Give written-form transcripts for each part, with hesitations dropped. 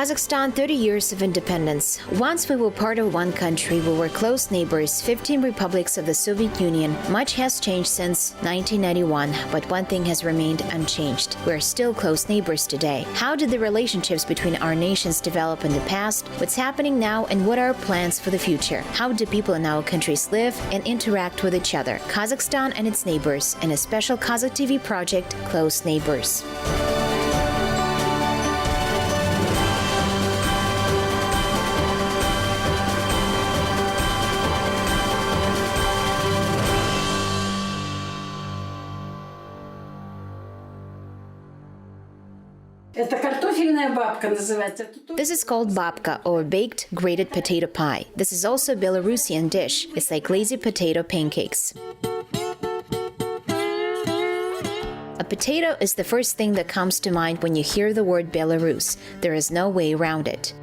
Kazakhstan, 30 years of independence. Once we were part of one country, we were close neighbors, 15 republics of the Soviet Union. Much has changed since 1991, but one thing has remained unchanged. We're still close neighbors today. How did the relationships between our nations develop in the past? What's happening now, and what are our plans for the future? How do people in our countries live and interact with each other? Kazakhstan and its neighbors, in a special Qazaq TV project, Close Neighbors. This is called babka, or baked grated potato pie. This is also a Belarusian dish. It's like lazy potato pancakes. A potato is the first thing that comes to mind when you hear the word Belarus. There is no way around it.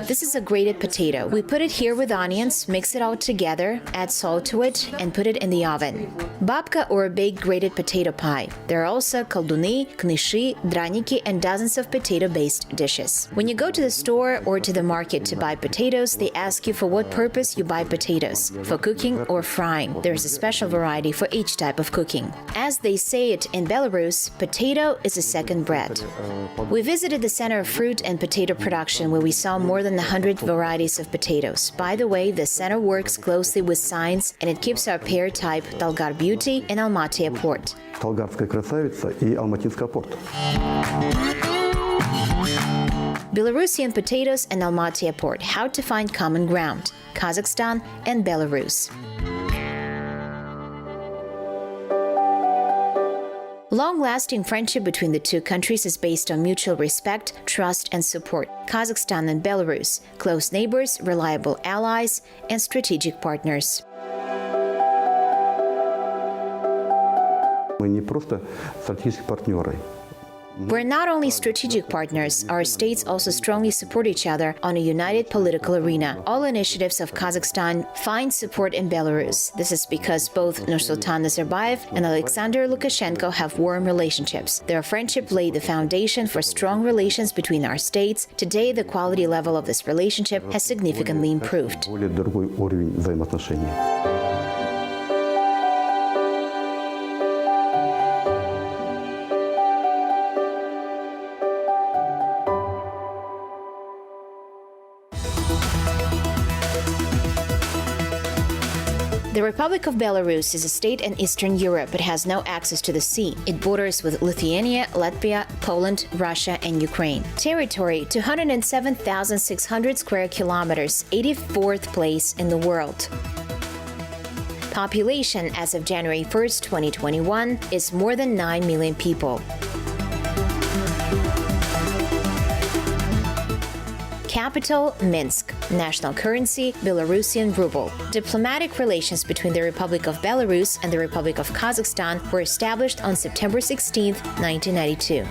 This is a grated potato. We put it here with onions, mix it all together, add salt to it, and put it in the oven. Babka, or a baked grated potato pie. There are also kalduny, knishi, draniki, and dozens of potato-based dishes. When you go to the store or to the market to buy potatoes, they ask you for what purpose you buy potatoes, for cooking or frying. There's a special variety for each type of cooking. As they say it in Belarus, potato is a second bread. We visited the center of fruit and potato production, where we saw more than 100 varieties of potatoes. By the way, the center works closely with science, and it keeps our pair type Talgar Beauty and Almaty Port. Талгарская красавица и Алматинская порт. Belarusian potatoes and Almaty Port. How to find common ground. Kazakhstan and Belarus. Long-lasting friendship between the two countries is based on mutual respect, trust, and support. Kazakhstan and Belarus, close neighbors, reliable allies, and strategic partners. Мы не просто стратегические партнеры. We're not only strategic partners, our states also strongly support each other on a united political arena. All initiatives of Kazakhstan find support in Belarus. This is because both Nursultan Nazarbayev and Alexander Lukashenko have warm relationships. Their friendship laid the foundation for strong relations between our states. Today, the quality level of this relationship has significantly improved. Более другой уровень взаимоотношений. The Republic of Belarus is a state in Eastern Europe but has no access to the sea. It borders with Lithuania, Latvia, Poland, Russia, and Ukraine. Territory: 207,600 square kilometers, 84th place in the world. Population as of January 1st, 2021 is more than 9 million people. Capital: Minsk. National currency: Belarusian ruble. Diplomatic relations between the Republic of Belarus and the Republic of Kazakhstan were established on September 16, 1992.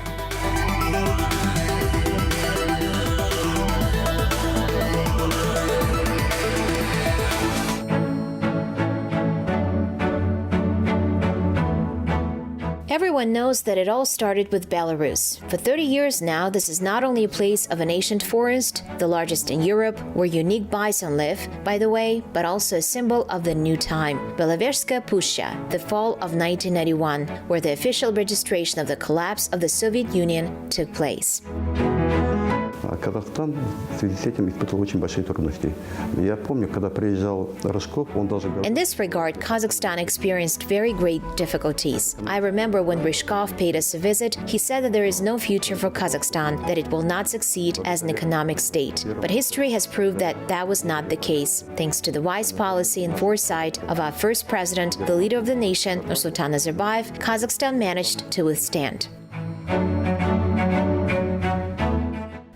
Everyone knows that it all started with Belarus. For 30 years now, this is not only a place of an ancient forest, the largest in Europe, where unique bison live, by the way, but also a symbol of the new time. Belovezhskaya Pushcha, the fall of 1991, where the official registration of the collapse of the Soviet Union took place. Казахстан в связи с этим испытывал очень большие трудности. Я помню, когда приезжал Рыжков, он даже говорил... In this regard, Kazakhstan experienced very great difficulties. I remember when Ryzhkov paid us a visit, he said that there is no future for Kazakhstan, that it will not succeed as an economic state. But history has proved that that was not the case. Thanks to the wise policy and foresight of our first president, the leader of the nation, Nursultan Nazarbayev, Kazakhstan managed to withstand.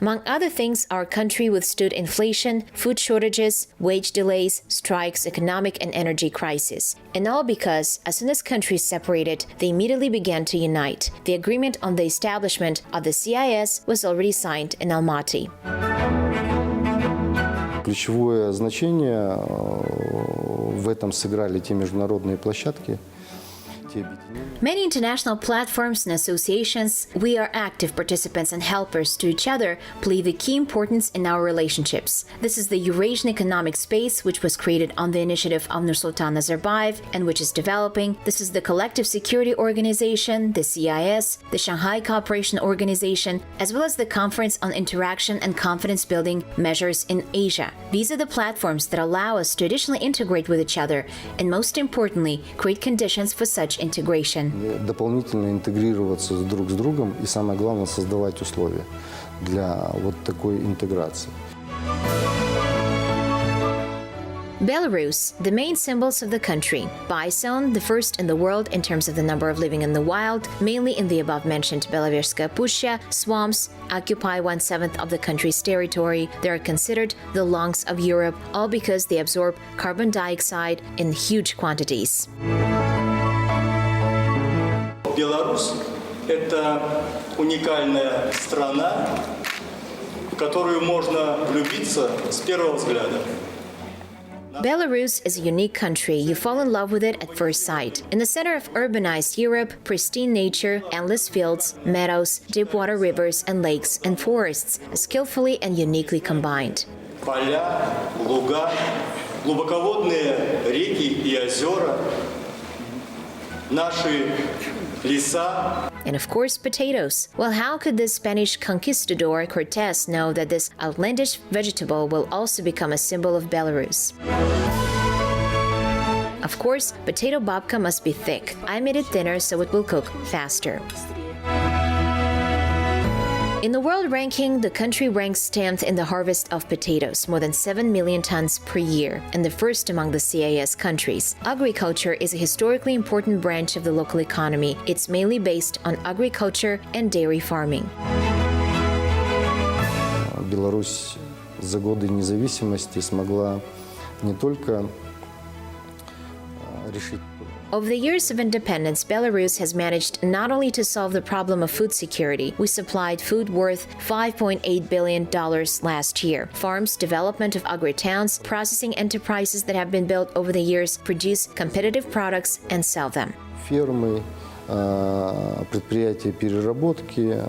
Among other things, our country withstood inflation, food shortages, wage delays, strikes, economic and energy crisis. And all because, as soon as countries separated, they immediately began to unite. The agreement on the establishment of the CIS was already signed in Almaty. Ключевое значение в этом сыграли те международные площадки, Many international platforms and associations, we are active participants and helpers to each other, play the key importance in our relationships. This is the Eurasian Economic Space, which was created on the initiative of Nursultan Nazarbayev and which is developing. This is the Collective Security Organization, the CIS, the Shanghai Cooperation Organization, as well as the Conference on Interaction and Confidence Building Measures in Asia. These are the platforms that allow us to additionally integrate with each other and, most importantly, create conditions for such integration. Дополнительно интегрироваться друг с другом и, самое главное, создавать условия для вот такой интеграции. Belarus, the main symbols of the country. Bison, the first in the world in terms of the number of living in the wild, mainly in the above-mentioned Beloverskaya Pushcha, swamps, occupy 1/7 of the country's territory. They are considered the lungs of Europe, all because they absorb carbon dioxide in huge quantities. Беларусь – это уникальная страна, в которую можно влюбиться с первого взгляда. Belarus is a unique country. You fall in love with it at first sight. In the center of urbanized Europe, pristine nature, endless fields, meadows, deep water rivers and lakes and forests, skillfully and uniquely combined. Поля, луга, глубоководные реки и озера, наши леса. And of course, potatoes. Well, how could the Spanish conquistador Cortés know that this outlandish vegetable will also become a symbol of Belarus? Of course, potato babka must be thick. I made it thinner so it will cook faster. In the world ranking, the country ranks 10th in the harvest of potatoes, more than 7 million tons per year, and the first among the CIS countries. Agriculture is a historically important branch of the local economy. It's mainly based on agriculture and dairy farming. Беларусь за годы независимости смогла не только решить. Over the years of independence, Belarus has managed not only to solve the problem of food security. We supplied food worth $5.8 billion last year. Farms, development of agri-towns, processing enterprises that have been built over the years produce competitive products and sell them. Фермы, предприятия переработки,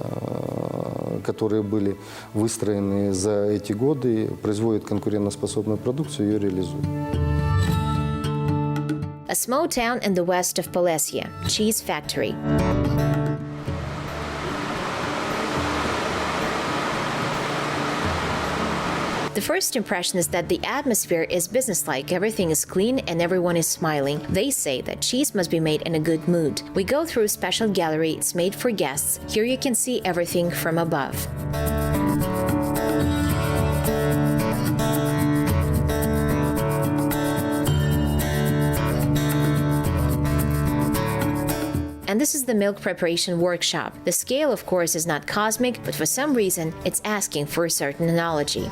которые были выстроены за эти годы, производят конкурентоспособную продукцию и ее реализуют. A small town in the west of Polessia, cheese factory. The first impression is that the atmosphere is businesslike, everything is clean and everyone is smiling. They say that cheese must be made in a good mood. We go through a special gallery, it's made for guests. Here you can see everything from above. And this is the milk preparation workshop. The scale, of course, is not cosmic, but for some reason, it's asking for a certain analogy.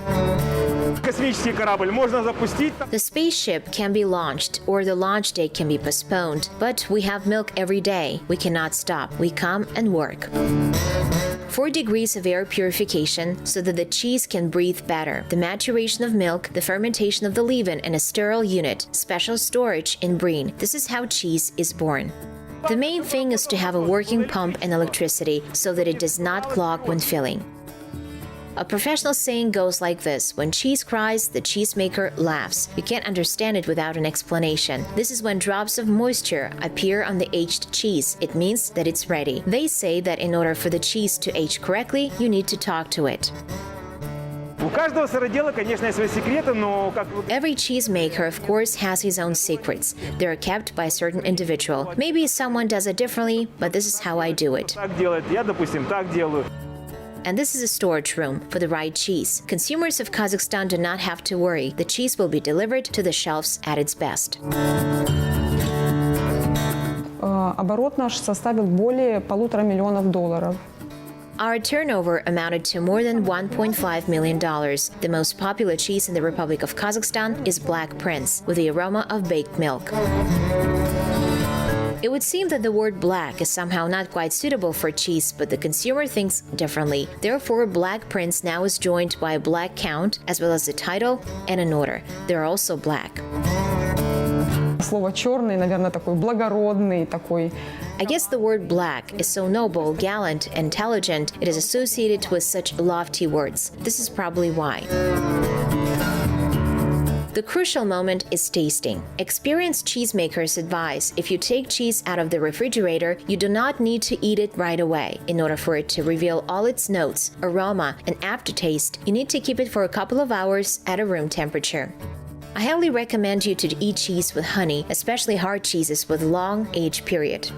The spaceship can be launched, or the launch date can be postponed, but we have milk every day. We cannot stop. We come and work. 4 degrees of air purification so that the cheese can breathe better. The maturation of milk, the fermentation of the leaven in a sterile unit, special storage in brine. This is how cheese is born. The main thing is to have a working pump and electricity so that it does not clog when filling. A professional saying goes like this: when cheese cries, the cheesemaker laughs. You can't understand it without an explanation. This is when drops of moisture appear on the aged cheese. It means that it's ready. They say that in order for the cheese to age correctly, you need to talk to it. Every cheesemaker, of course, has his own secrets. They are kept by a certain individual. Maybe someone does it differently, but this is how I do it. And this is a storage room for the right cheese. Consumers of Kazakhstan do not have to worry. The cheese will be delivered to the shelves at its best. Оборот наш составил более $1,5 миллиона. Our turnover amounted to more than $1.5 million. The most popular cheese in the Republic of Kazakhstan is Black Prince, with the aroma of baked milk. It would seem that the word black is somehow not quite suitable for cheese, but the consumer thinks differently. Therefore, Black Prince now is joined by a black count, as well as a title and an order. They're also black. слово черный, наверное, такой благородный, такой. I guess the word black is so noble, gallant, and intelligent, it is associated with such lofty words. This is probably why. The crucial moment is tasting. Experienced cheesemakers advise if you take cheese out of the refrigerator, you do not need to eat it right away. In order for it to reveal all its notes, aroma, and aftertaste, you need to keep it for a couple of hours at a room temperature. I highly recommend you to eat cheese with honey, especially hard cheeses with long age period.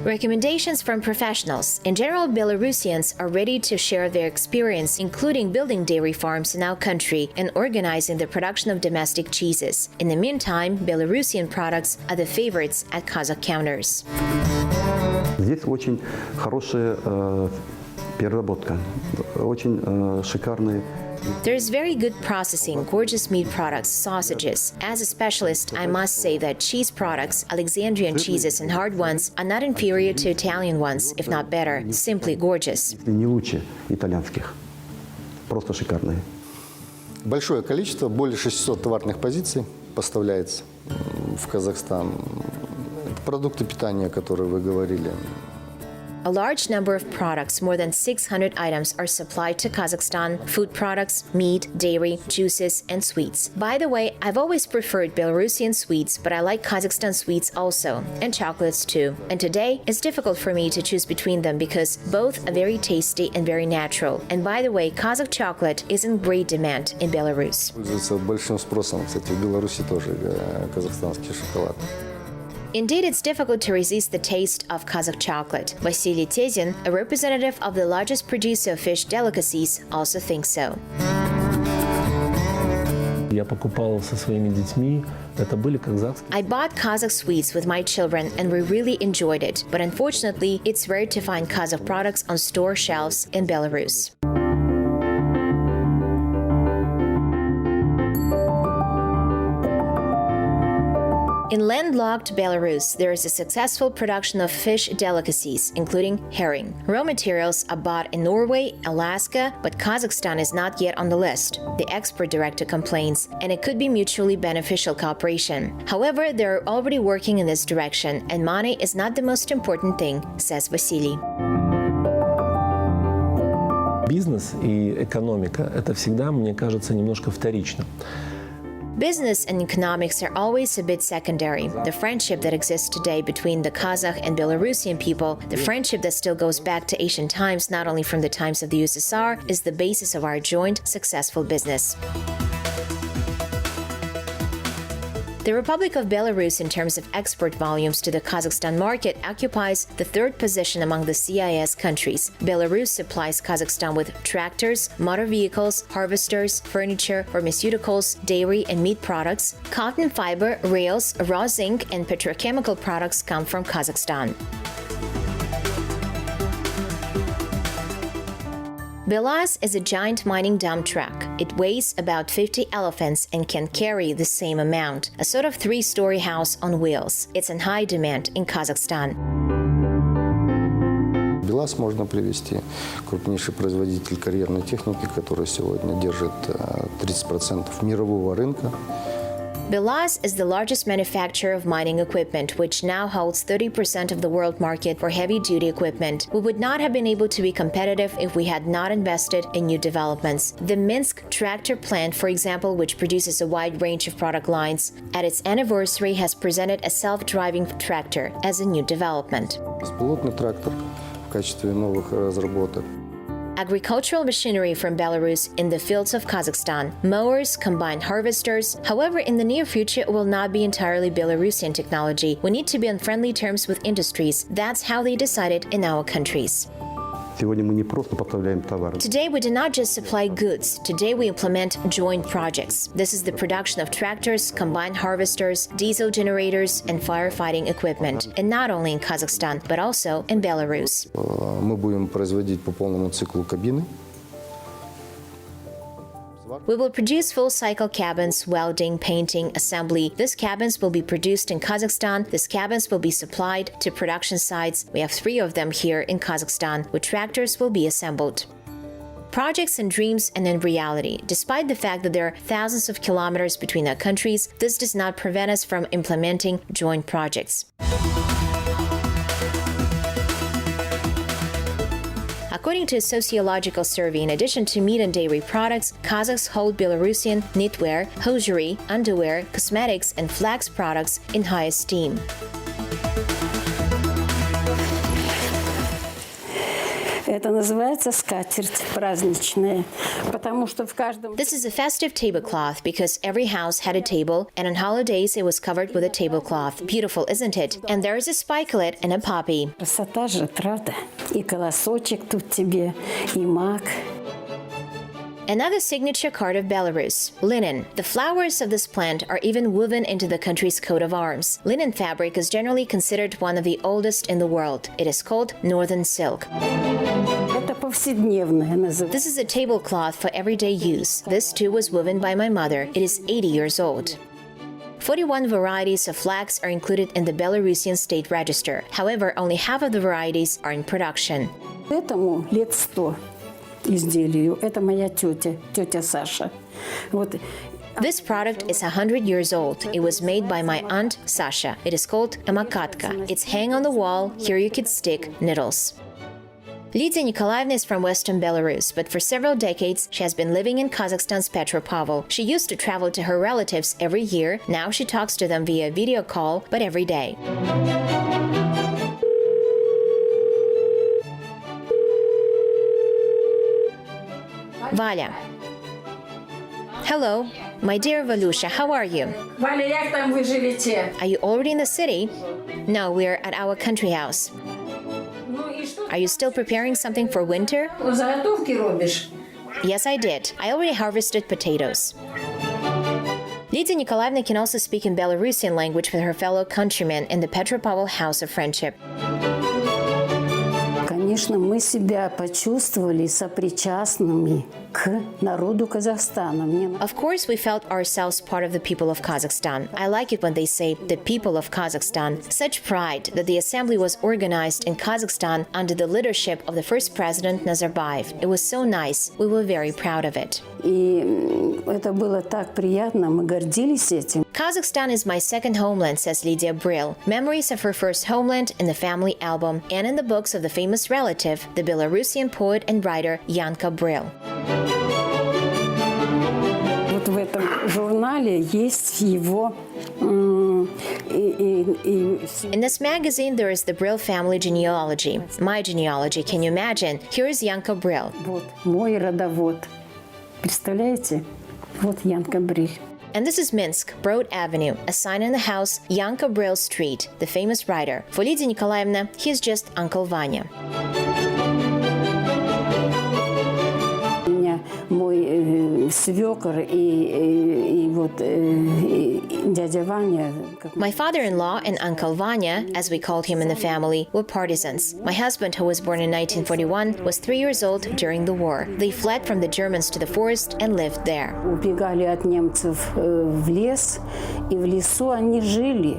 Recommendations from professionals. In general, Belarusians are ready to share their experience, including building dairy farms in our country and organizing the production of domestic cheeses. In the meantime, Belarusian products are the favorites at Kazakh counters. Здесь очень хорошая переработка, очень шикарные. There is very good processing, gorgeous meat products, sausages. As a specialist, I must say that cheese products, Alexandrian cheeses and hard ones, are not inferior to Italian ones, if not better, simply gorgeous. Не лучше итальянских, просто шикарные. Большое количество, более 600 товарных позиций поставляется в Казахстан. Продукты питания, которые вы говорили. A large number of products, more than 600 items, are supplied to Kazakhstan: food products, meat, dairy, juices, and sweets. By the way, I've always preferred Belarusian sweets, but I like Kazakhstan sweets also, and chocolates too. And today, it's difficult for me to choose between them because both are very tasty and very natural. And by the way, Kazakh chocolate is in great demand in Belarus. Пользуется большим спросом, кстати, в Беларуси тоже казахстанский шоколад. Indeed, it's difficult to resist the taste of Kazakh chocolate. Vasily Tezin, a representative of the largest producer of fish delicacies, also thinks so. Я покупал со своими детьми. Это были казахские. I bought Kazakh sweets with my children and we really enjoyed it. But unfortunately, it's rare to find Kazakh products on store shelves in Belarus. In landlocked Belarus, there is a successful production of fish delicacies, including herring. Raw materials are bought in Norway, Alaska, but Kazakhstan is not yet on the list. The export director complains, and it could be mutually beneficial cooperation. However, they are already working in this direction, and money is not the most important thing, says Vasily. Бизнес и экономика – это всегда, мне кажется, немножко вторично. Business and economics are always a bit secondary. The friendship that exists today between the Kazakh and Belarusian people, the friendship that still goes back to ancient times, not only from the times of the USSR, is the basis of our joint successful business. The Republic of Belarus, in terms of export volumes to the Kazakhstan market, occupies the third position among the CIS countries. Belarus supplies Kazakhstan with tractors, motor vehicles, harvesters, furniture, pharmaceuticals, dairy and meat products. Cotton fiber, rails, raw zinc, and petrochemical products come from Kazakhstan. Belas is a giant mining dump truck. It weighs about 50 elephants and can carry the same amount, a sort of three-story house on wheels. It's in high demand in Kazakhstan. Белаз можно привести, крупнейший производитель карьерной техники, который сегодня держит 30% мирового рынка. Belas is the largest manufacturer of mining equipment, which now holds 30% of the world market for heavy-duty equipment. We would not have been able to be competitive if we had not invested in new developments. The Minsk tractor plant, for example, which produces a wide range of product lines, at its anniversary has presented a self-driving tractor as a new development. Беспилотный трактор в качестве новых разработок. Agricultural machinery from Belarus in the fields of Kazakhstan, mowers, combined harvesters. However, in the near future, it will not be entirely Belarusian technology. We need to be on friendly terms with industries. That's how they decided in our countries. Сегодня мы не просто поставляем товары. Today, we do not just supply goods. Today, we implement joint projects. This is the production of tractors, combined harvesters, diesel generators, and firefighting equipment. And not only in Kazakhstan, but also in Belarus. Мы будем производить по полному циклу кабины. We will produce full-cycle cabins, welding, painting, assembly. These cabins will be produced in Kazakhstan. These cabins will be supplied to production sites. We have 3 of them here in Kazakhstan, where tractors will be assembled. Projects and dreams and in reality. Despite the fact that there are thousands of kilometers between our countries, this does not prevent us from implementing joint projects. According to a sociological survey, in addition to meat and dairy products, Kazakhs hold Belarusian knitwear, hosiery, underwear, cosmetics, and flax products in high esteem. Это называется скатерть праздничная, потому что в каждом... This is a festive tablecloth because every house had a table, and on holidays it was covered with a tablecloth. Beautiful, isn't it? And there is a spikelet and a poppy. Красота же, правда? И колосочек тут тебе, и мак. Another signature card of Belarus, linen. The flowers of this plant are even woven into the country's coat of arms. Linen fabric is generally considered one of the oldest in the world. It is called northern silk. Это повседневное называется. This is a tablecloth for everyday use. This too was woven by my mother. It is 80 years old. 41 varieties of flax are included in the Belarusian state register. However, only half of the varieties are in production. Этому лет 100 изделию. Это моя тетя, тетя Саша. Вот. This product is 100 years old. It was made by my aunt Sasha. It is called a makatka. It's hang on the wall. Here you could stick needles. Lydia Nikolaevna is from western Belarus, but for several decades she has been living in Kazakhstan's Petropavl. She used to travel to her relatives every year. Now she talks to them via video call, but every day. Valia. Hello, my dear Valusha, how are you? Валя, як там вы живете? Are you already in the city? No, we're at our country house. Are you still preparing something for winter? Заготовки робишь? Yes, I did. I already harvested potatoes. Lydia Nikolaevna can also speak in Belarusian language with her fellow countrymen in the Petropavl House of Friendship. Конечно, мы себя почувствовали сопричастными к народу Казахстана. Of course, we felt ourselves part of the people of Kazakhstan. I like it when they say the people of Kazakhstan. Such pride that the assembly was organized in Kazakhstan under the leadership of the first president Nazarbayev. It was so nice. We were very proud of it. И это было так приятно, мы гордились этим. Kazakhstan is my second homeland, says Lydia Brill. Memories of her first homeland in the family album and in the books of the famous relative, the Belarusian poet and writer Yanka Brill. Вот в этом журнале есть его... In this magazine, there is the Brill family genealogy. My genealogy, can you imagine? Here is Yanka Brill. Вот мой родовод. Представляете? Вот Янка Бриль. And this is Minsk, Broad Avenue, a sign in the house, Yanka Brill Street, the famous writer. For Lydia Nikolaevna, he is just Uncle Vanya. У меня мой свекор и вот дядя Ваня. My father-in-law and Uncle Vanya, as we called him in the family, were partisans. My husband, who was born in 1941, was 3 years old during the war. They fled from the Germans to the forest and lived there. Убегали от немцев в лес, и в лесу они жили.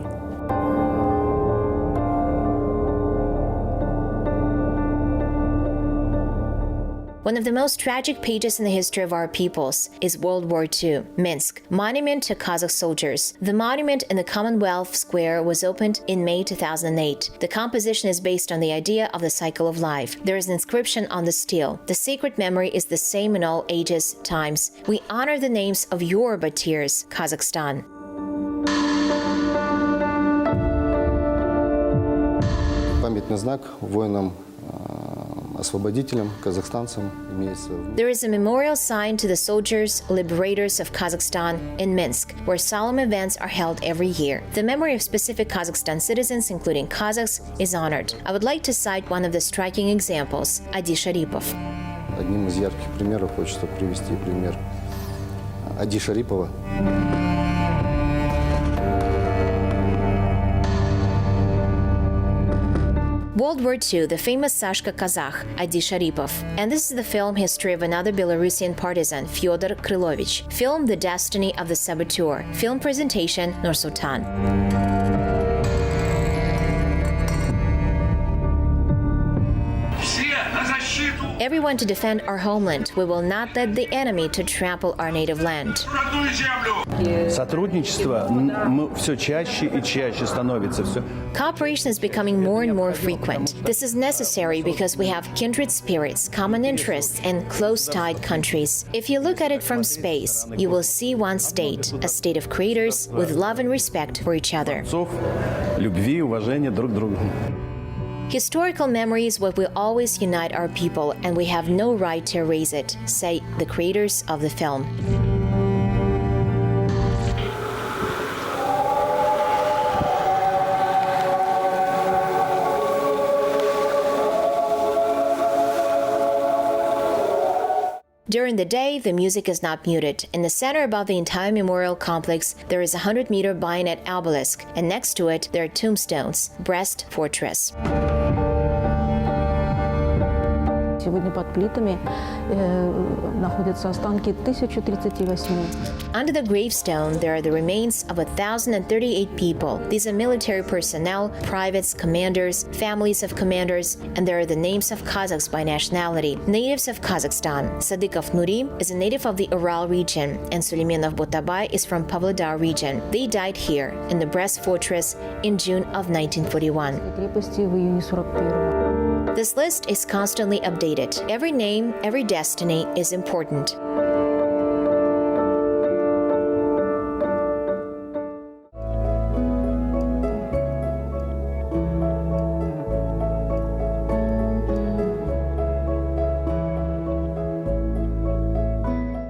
One of the most tragic pages in the history of our peoples is World War II, Minsk, monument to Kazakh soldiers. The monument in the Commonwealth Square was opened in May 2008. The composition is based on the idea of the cycle of life. There is an inscription on the stele. The sacred memory is the same in all ages, times. We honor the names of your Batirs, Kazakhstan. Памятный знак воинам освободителям, казахстанцам имеется. There is a memorial sign to the soldiers, liberators of Kazakhstan in Minsk, where solemn events are held every year. The memory of specific Kazakhstan citizens, including Kazakhs, is honored. I would like to cite one of the striking examples, Adi Sharipov. Одним из ярких примеров хочется привести пример Ади Шарипова. World War II, the famous Sashka Kazakh, Adi Sharipov. And this is the film history of another Belarusian partisan, Fyodor Krylovich. Film The Destiny of the Saboteur. Film presentation, Nur-Sultan. Everyone to defend our homeland. We will not let the enemy to trample our native land. Сотрудничество все чаще и чаще становится. Cooperation is becoming more and more frequent. This is necessary because we have kindred spirits, common interests, and close-tied countries. If you look at it from space, you will see one state, a state of creators with love and respect for each other. Любви и уважения друг к другу. Historical memory is what will always unite our people, and we have no right to erase it, say the creators of the film. During the day, the music is not muted. In the center above the entire memorial complex, there is a 100-meter bayonet obelisk, and next to it, there are tombstones, Brest Fortress. Сегодня под плитами находятся останки 1038. Under the gravestone, there are the remains of 1,038 people. These are military personnel, privates, commanders, families of commanders, and there are the names of Kazakhs by nationality. Natives of Kazakhstan. Sadikov Nuri is a native of the Ural region, and Suleimanov Botabay is from Pavlodar region. They died here, in the Brest Fortress, in June of 1941. Крепости в июне 41-го. This list is constantly updated. Every name, every destiny is important.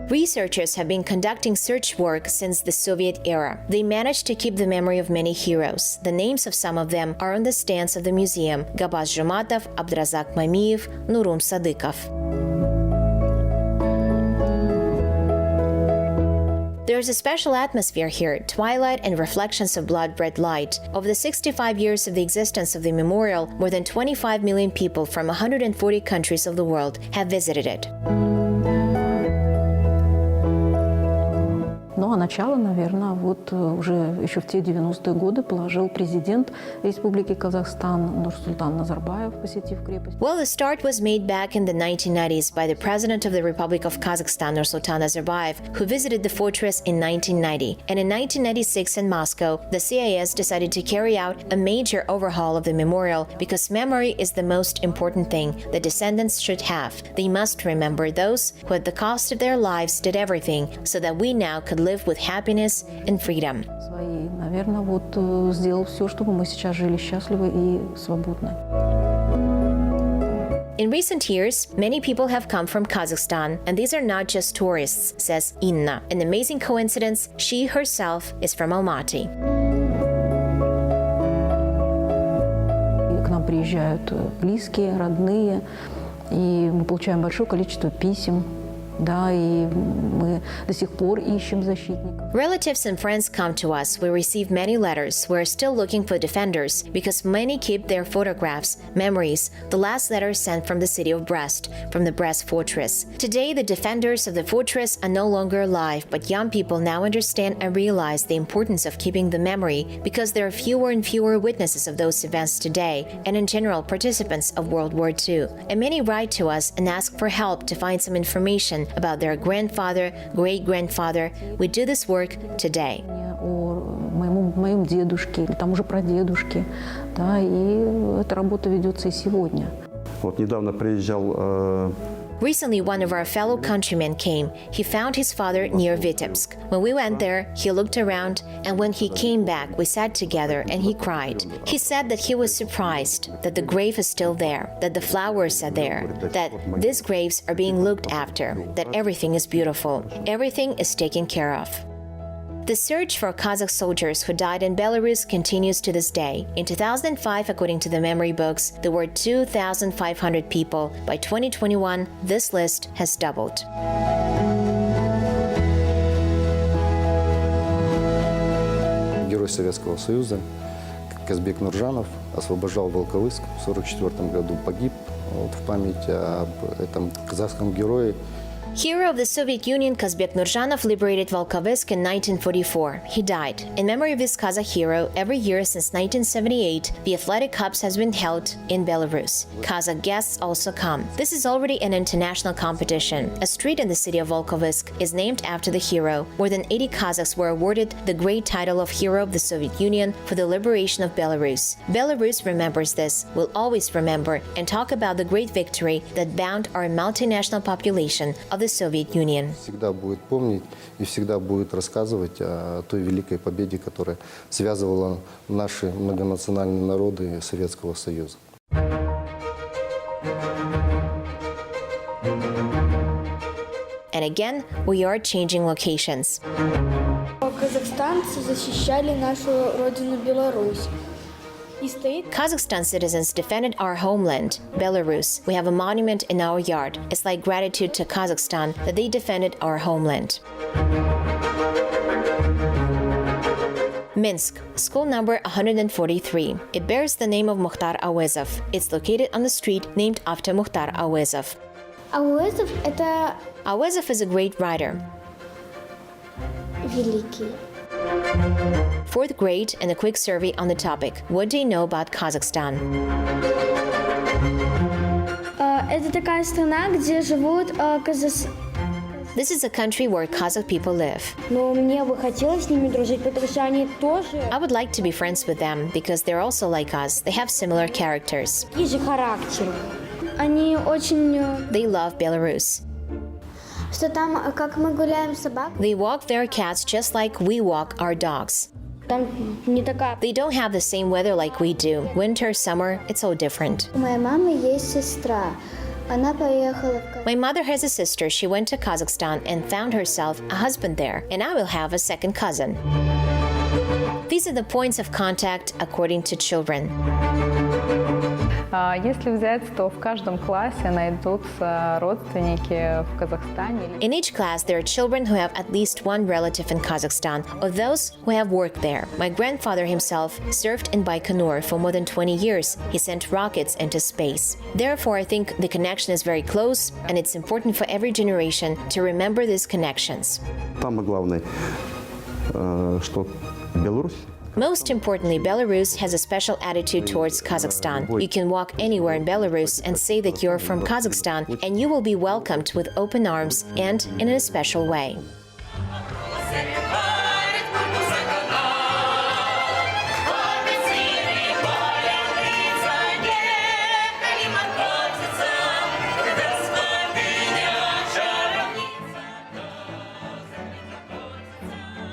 Researchers have been conducting search work since the Soviet era. They managed to keep the memory of many heroes. The names of some of them are on the stands of the museum: Gabaz Jumatov, Abdrazak Mamiev, Nurum Sadikov. There is a special atmosphere here, twilight and reflections of blood-red light. Over the 65 years of the existence of the memorial, more than 25 million people from 140 countries of the world have visited it. Ну а начало, наверное, вот уже еще в те 90-е годы положил президент Республики Казахстан Нурсултан Назарбаев, посетив крепость. Well, the start was made back in the 1990s by the President of the Republic of Kazakhstan, Nursultan Nazarbayev, who visited the fortress in 1990. And in 1996 in Moscow, the CIS decided to carry out a major overhaul of the memorial because memory is the most important thing the descendants should have. They must remember those who at the cost of their lives did everything so that we now could live with happiness and freedom. Свои, наверное, вот сделал все, чтобы мы сейчас жили счастливы и свободны. In recent years, many people have come from Kazakhstan, and these are not just tourists, says Inna. An amazing coincidence, she herself is from Almaty. К нам приезжают близкие, родные, и мы получаем большое количество писем. Да, и мы до сих пор ищем защитников. Relatives and friends come to us. We receive many letters. We're still looking for defenders because many keep their photographs, memories. The last letter sent from the city of Brest, from the Brest Fortress. Today, the defenders of the fortress are no longer alive, but young people now understand and realize the importance of keeping the memory because there are fewer and fewer witnesses of those events today, and in general, participants of World War II. And many write to us and ask for help to find some information about their grandfather, great-grandfather. We do this work today. О моем дедушке, или там уже прадедушке, да, и эта работа ведется и сегодня. Вот недавно приезжал. Recently, one of our fellow countrymen came. He found his father near Vitebsk. When we went there, he looked around, and when he came back, we sat together and he cried. He said that he was surprised that the grave is still there, that the flowers are there, that these graves are being looked after, that everything is beautiful, everything is taken care of. The search for Kazakh soldiers who died in Belarus continues to this day. In 2005, according to the memory books, there were 2,500 people. By 2021, this list has doubled. Герой Советского Союза Казбек Нуржанов освобождал Волковыск в 1944 году, погиб. Вот, в память об этом казахском герое Hero of the Soviet Union Kazbek Nurjanov liberated Volkovysk in 1944. He died. In memory of this Kazakh hero, every year since 1978, the Athletic Cups has been held in Belarus. Kazakh guests also come. This is already an international competition. A street in the city of Volkovysk is named after the hero. More than 80 Kazakhs were awarded the great title of Hero of the Soviet Union for the liberation of Belarus. Belarus remembers this, will always remember, and talk about the great victory that bound our multinational population of the Soviet Union. Всегда будет помнить и всегда будет рассказывать о той великой победе, которая связывала наши многонациональные народы Советского Союза. And again, we are changing locations. Казахстанцы защищали нашу родину Беларусь. Kazakhstan citizens defended our homeland, Belarus. We have a monument in our yard. It's like gratitude to Kazakhstan that they defended our homeland. Minsk, school number 143. It bears the name of Mukhtar Awezov. It's located on the street named after Mukhtar Awezov. Awezov is a great writer. Великий. Fourth grade and a quick survey on the topic. What do you know about Kazakhstan? Это такая страна, где живут This is a country where Kazakh people live. Но мне бы хотелось с ними дружить, потому что они тоже I would like to be friends with them because they're also like us. They have similar characters. такие же характеры. Они очень... They love Belarus. Что там, как мы гуляем с собакой, They walk their cats just like we walk our dogs. там не такая... They don't have the same weather like we do. Winter, summer, it's all different. У моей мамы есть сестра. Она поехала в My mother has a sister. She went to Kazakhstan and found herself a husband there. And I will have a second cousin. These are the points of contact according to children. Если взять, то в каждом классе найдутся родственники в Казахстане. In each class, there are children who have at least one relative in Kazakhstan, or those who have worked there. My grandfather himself served in Baikonur for more than 20 years. He sent rockets into space. Therefore, I think the connection is very close, and it's important for every generation to remember these connections. Самое главное, что Беларусь. Most importantly, Belarus has a special attitude towards Kazakhstan. You can walk anywhere in Belarus and say that you're from Kazakhstan, and you will be welcomed with open arms and in a special way.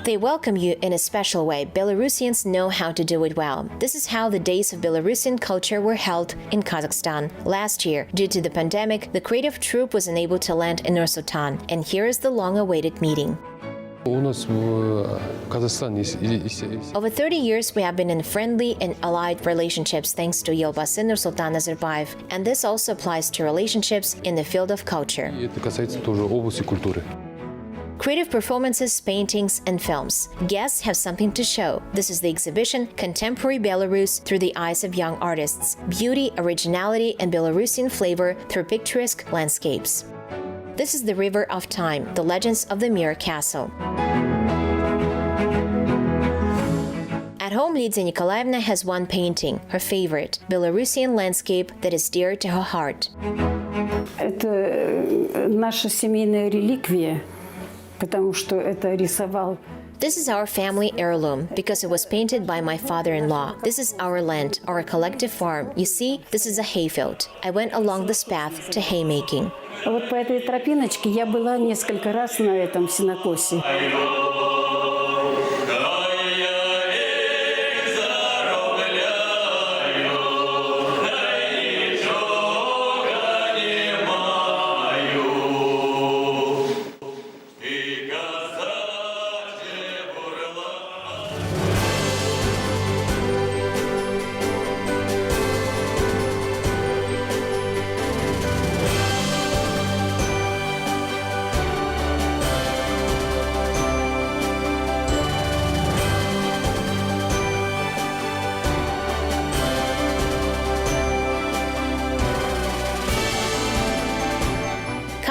They welcome you in a special way. Belarusians know how to do it well. This is how the Days of Belarusian Culture were held in Kazakhstan. Last year, due to the pandemic, the creative troupe was unable to land in Nur-Sultan, and here is the long-awaited meeting. Over 30 years, we have been in friendly and allied relationships thanks to Елбасы Нурсултан Назарбаев, and this also applies to relationships in the field of culture. Creative performances, paintings, and films. Guests have something to show. This is the exhibition Contemporary Belarus Through the Eyes of Young Artists. Beauty, originality, and Belarusian flavor through picturesque landscapes. This is the River of Time, the legends of the Mirror Castle. At home, Lydia Nikolaevna has one painting, her favorite, Belarusian landscape that is dear to her heart. Это наша семейная реликвия. Потому что это рисовал. This is our family heirloom because it was painted by my father-in-law. This is our land, our collective farm. You see, this is a hayfield. I went along this path to haymaking. Вот по этой тропиночке я была несколько раз на этом сенокосе.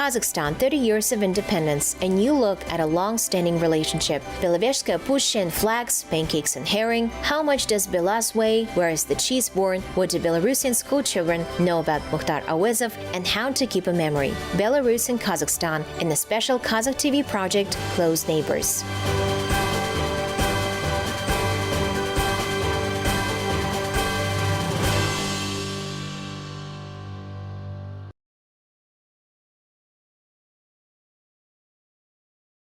Kazakhstan, 30 years of independence, a new look at a long-standing relationship. Belaveshka Pushchin flags, pancakes and herring. How much does Belas weigh? Where is the cheese born? What do Belarusian schoolchildren know about Mukhtar Awezov? And how to keep a memory. Belarus and Kazakhstan in the special Qazaq TV project, Close Neighbours.